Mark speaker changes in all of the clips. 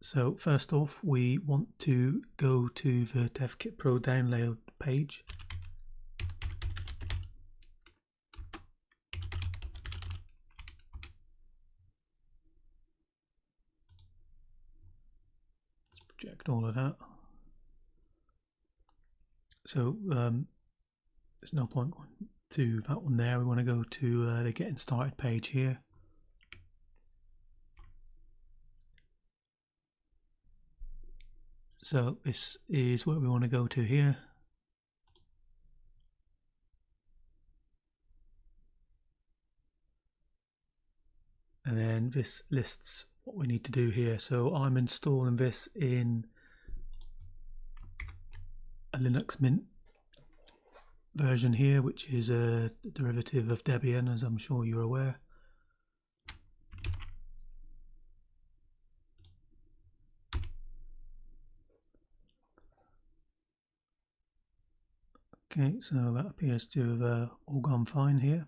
Speaker 1: So first off, we want to go to the Devkitpro download page. Let's project all of that. So there's no point going to that one there. We want to go to the getting started page here. So this is where we want to go to here. And then this lists what we need to do here. So I'm installing this in a Linux Mint version here, which is a derivative of Debian, as I'm sure you're aware. Okay, so that appears to have all gone fine here.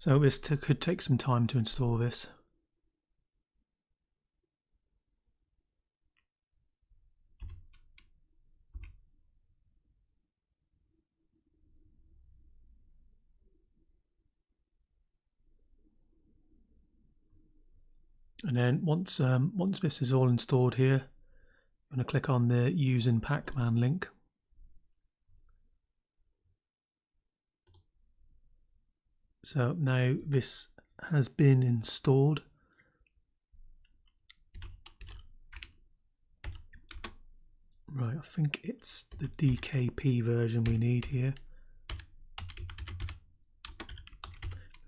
Speaker 1: So this could take some time to install this. And then once this is all installed here, I'm going to click on the using Pacman link. So now this has been installed. Right, I think it's the DKP version we need here.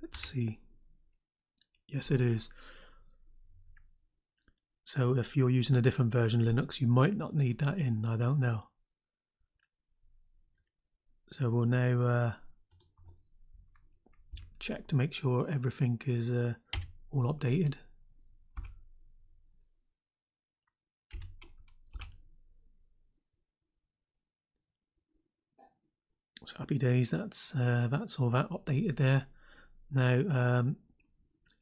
Speaker 1: Let's see. Yes, it is. So if you're using a different version of Linux, you might not need that in, I don't know. So we'll now check to make sure everything is all updated. So happy days, that's all that updated there. Now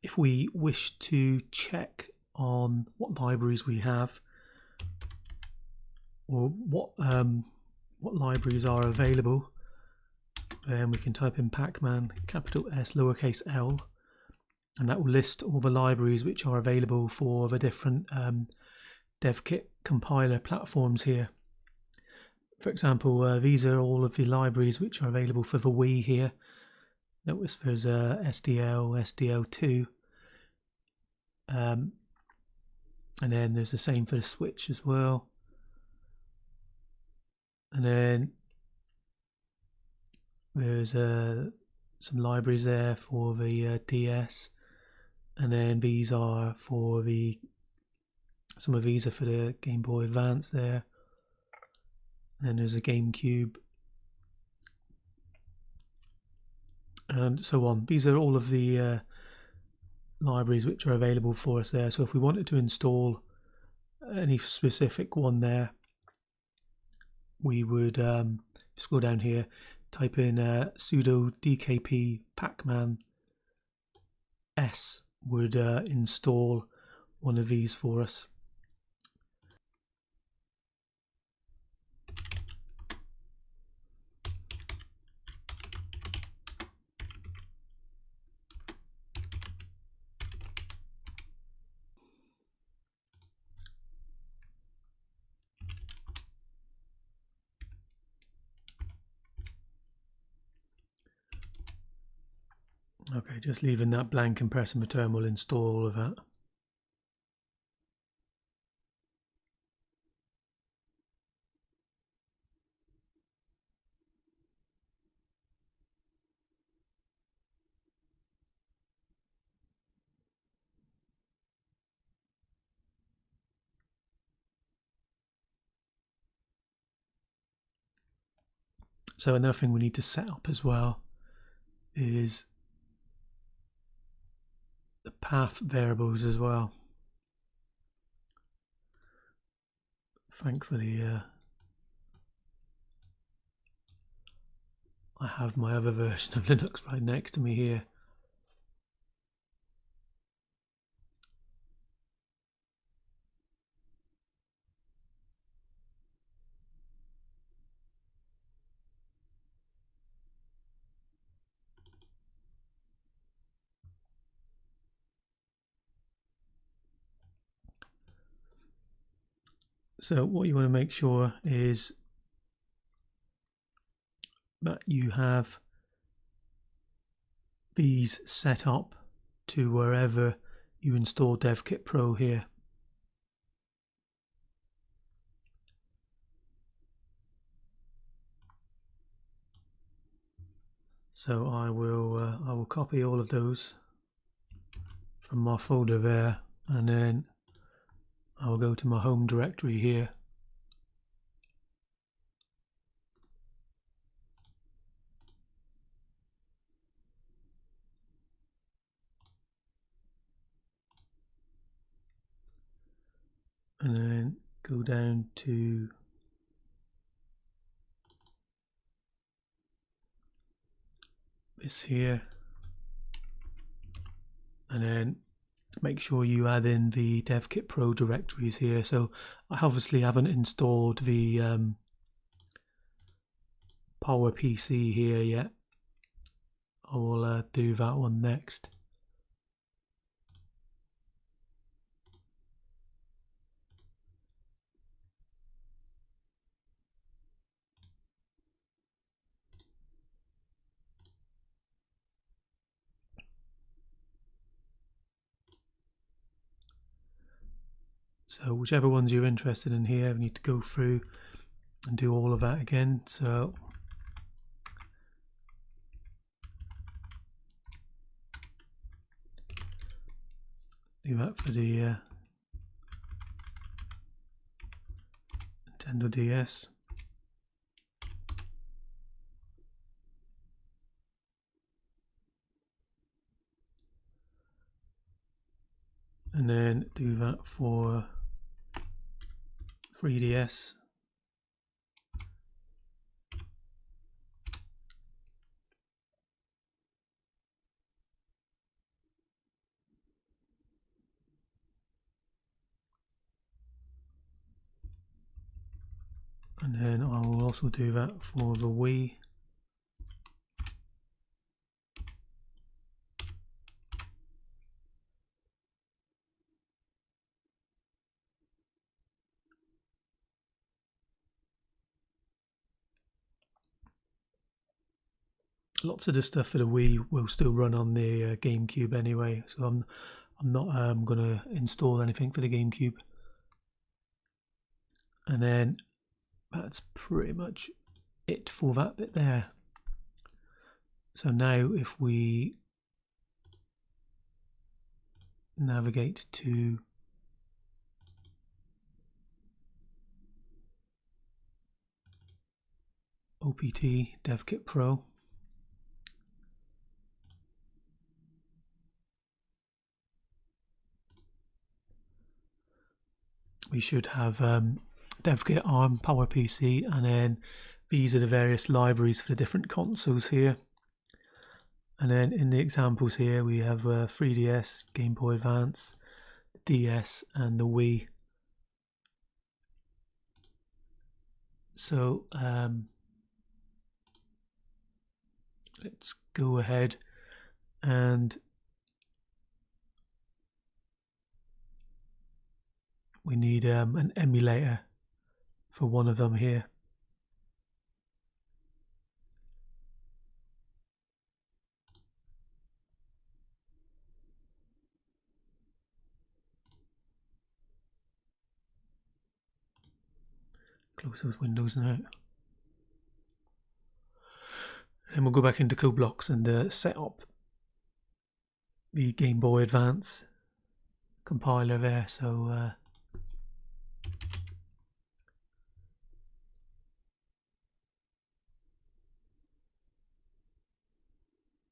Speaker 1: if we wish to check on what libraries we have, or what libraries are available, then we can type in Pacman, capital S, lowercase l, and that will list all the libraries which are available for the different DevKit compiler platforms here. For example, these are all of the libraries which are available for the Wii here. Notice there's SDL, SDL2, and then there's the same for the Switch as well. And then there's some libraries there for the DS, and then these are for some of these are for the Game Boy Advance there, and then there's a GameCube, and so on. These are all of the libraries which are available for us there. So if we wanted to install any specific one there, we would just go down here, type in sudo dkp pacman s would install one of these for us. Okay, just leaving that blank and pressing the term will install all of that. So another thing we need to set up as well is the path variables as well. Thankfully I have my other version of Linux right next to me here. So what you want to make sure is that you have these set up to wherever you install Devkitpro here. So I will copy all of those from my folder there, and then I will go to my home directory here. And then go down to this here, and then make sure you add in the Devkitpro directories here. So I obviously haven't installed the PowerPC here yet. I will do that one next. So whichever ones you're interested in here, we need to go through and do all of that again. So do that for the Nintendo DS. And then do that for 3DS. And then I will also do that for the Wii. Lots of the stuff for the Wii will still run on the GameCube anyway, so I'm not going to install anything for the GameCube. And then that's pretty much it for that bit there. So now if we navigate to OPT Devkitpro, we should have Devkit ARM PowerPC, and then these are the various libraries for the different consoles here. And then in the examples here we have 3DS, Game Boy Advance, DS and the Wii. So let's go ahead and we need an emulator for one of them here. Close those windows now. And we'll go back into codeblocks and set up the Game Boy Advance compiler there. So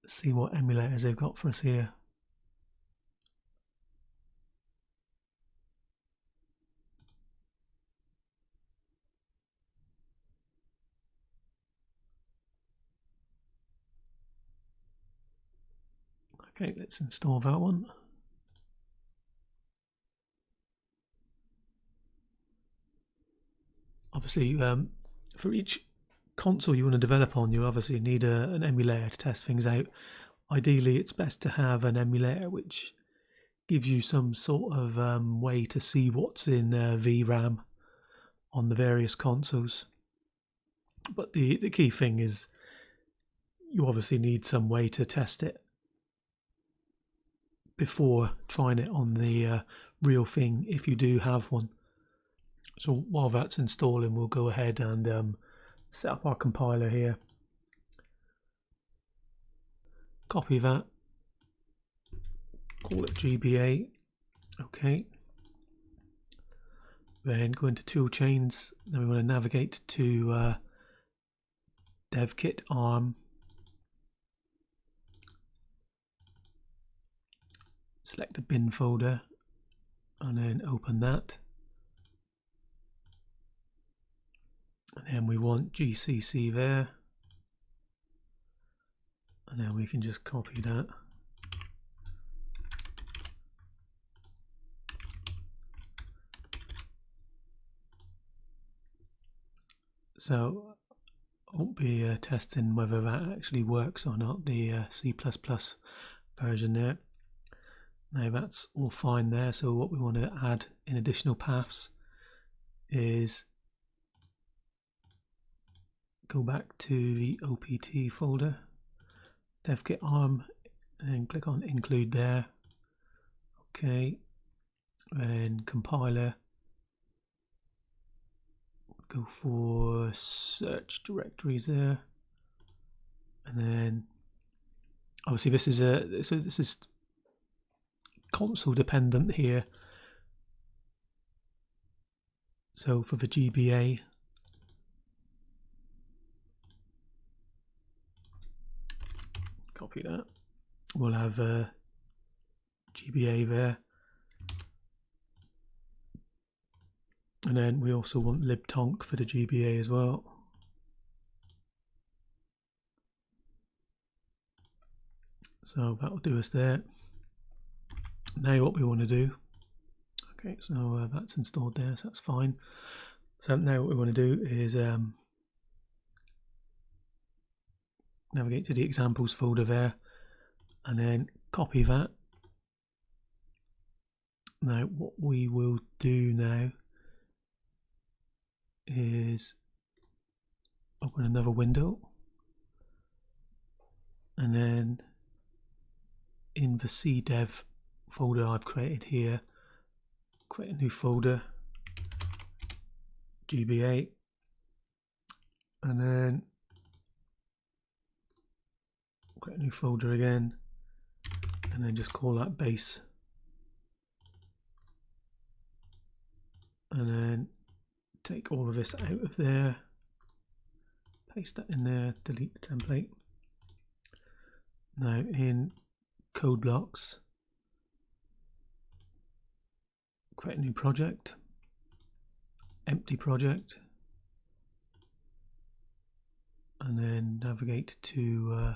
Speaker 1: Let's see what emulators they've got for us here. Okay, let's install that one. Obviously, for each console you want to develop on, you obviously need an emulator to test things out. Ideally, it's best to have an emulator which gives you some sort of way to see what's in VRAM on the various consoles. But the key thing is you obviously need some way to test it before trying it on the real thing, if you do have one. So while that's installing, we'll go ahead and set up our compiler here. Copy that, call it GBA. Okay. Then go into tool chains. Then we want to navigate to devkit arm. Select the bin folder and then open that. And then we want GCC there. And then we can just copy that. So I won't be testing whether that actually works or not, the C++ version there. Now that's all fine there, so what we want to add in additional paths is go back to the OPT folder, devkit arm, and click on include there. Okay, and compiler, go for search directories there, and then obviously this is console dependent here. So for the GBA, copy that, we'll have GBA there, and then we also want libtonk for the GBA as well. So that will do us there. Now what we want to do, okay, so that's installed there, so that's fine. So now what we want to do is navigate to the examples folder there and then copy that. Now what we will do now is open another window, and then in the cdev folder I've created here, create a new folder, GBA, and then create a new folder again, and then just call that base, and then take all of this out of there, paste that in there, delete the template. Now in codeblocks, create a new project, empty project, and then navigate to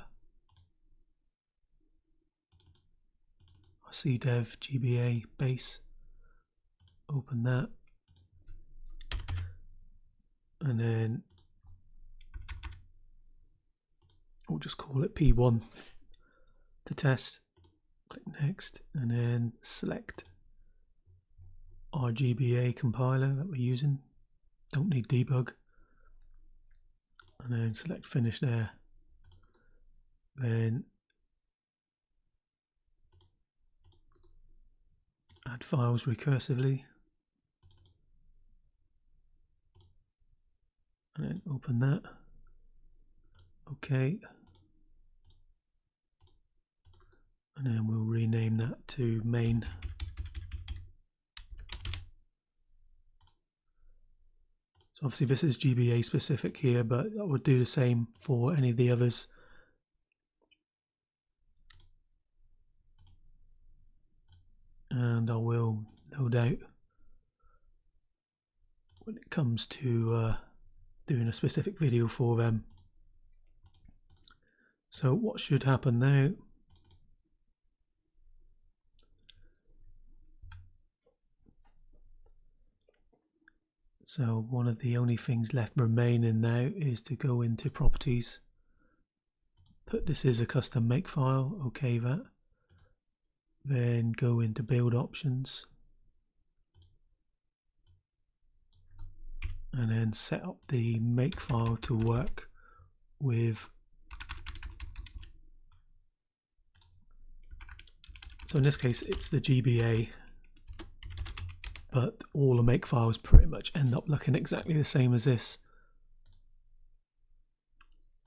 Speaker 1: cdev GBA base, open that, and then we'll just call it P1 to test. Click next, and then select our GBA compiler that we're using, don't need debug, and then select finish there. Then add files recursively, and then open that. Okay, and then we'll rename that to main. So obviously this is GBA specific here, but I would do the same for any of the others. and I will no doubt when it comes to doing a specific video for them. So what should happen now? So one of the only things left remaining now is to go into properties, put this as a custom makefile, okay that, then go into build options and then set up the makefile to work with. So in this case it's the GBA, but all the makefiles pretty much end up looking exactly the same as this.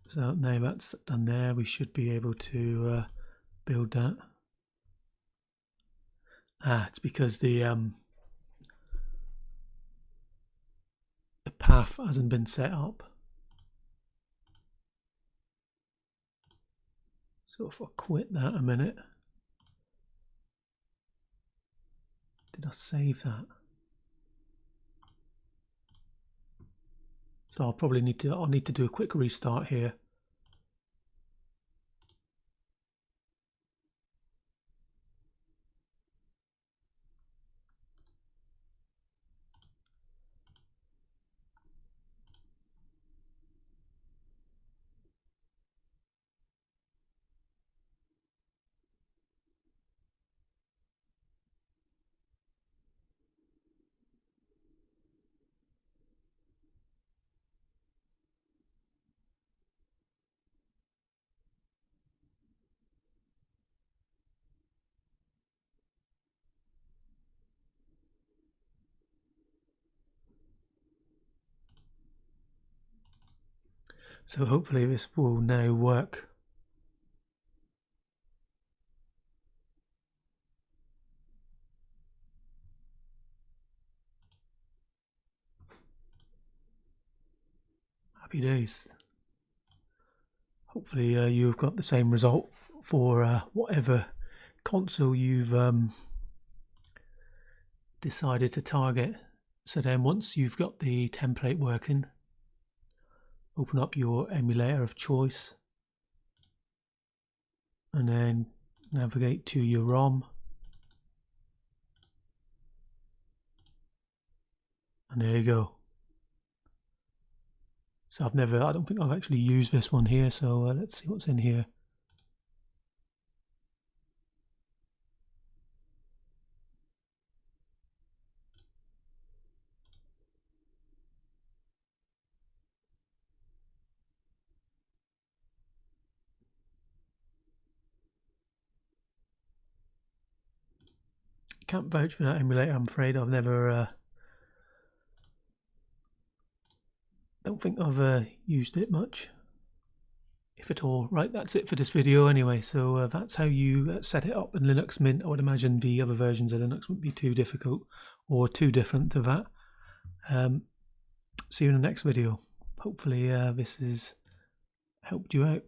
Speaker 1: So now that's done there, we should be able to build that. It's because the path hasn't been set up. So if I quit that a minute, did I save that? So I'll probably need to do a quick restart here. So hopefully this will now work. Happy days. Hopefully you've got the same result for whatever console you've decided to target. So then once you've got the template working, open up your emulator of choice and then navigate to your ROM, and there you go. So I don't think I've actually used this one here, so let's see what's in here. Can't vouch for that emulator, I'm afraid. I've never don't think I've used it much, if at all. Right, that's it for this video anyway. So that's how you set it up in Linux Mint. I would imagine the other versions of Linux wouldn't be too difficult or too different to that. See you in the next video. Hopefully this has helped you out.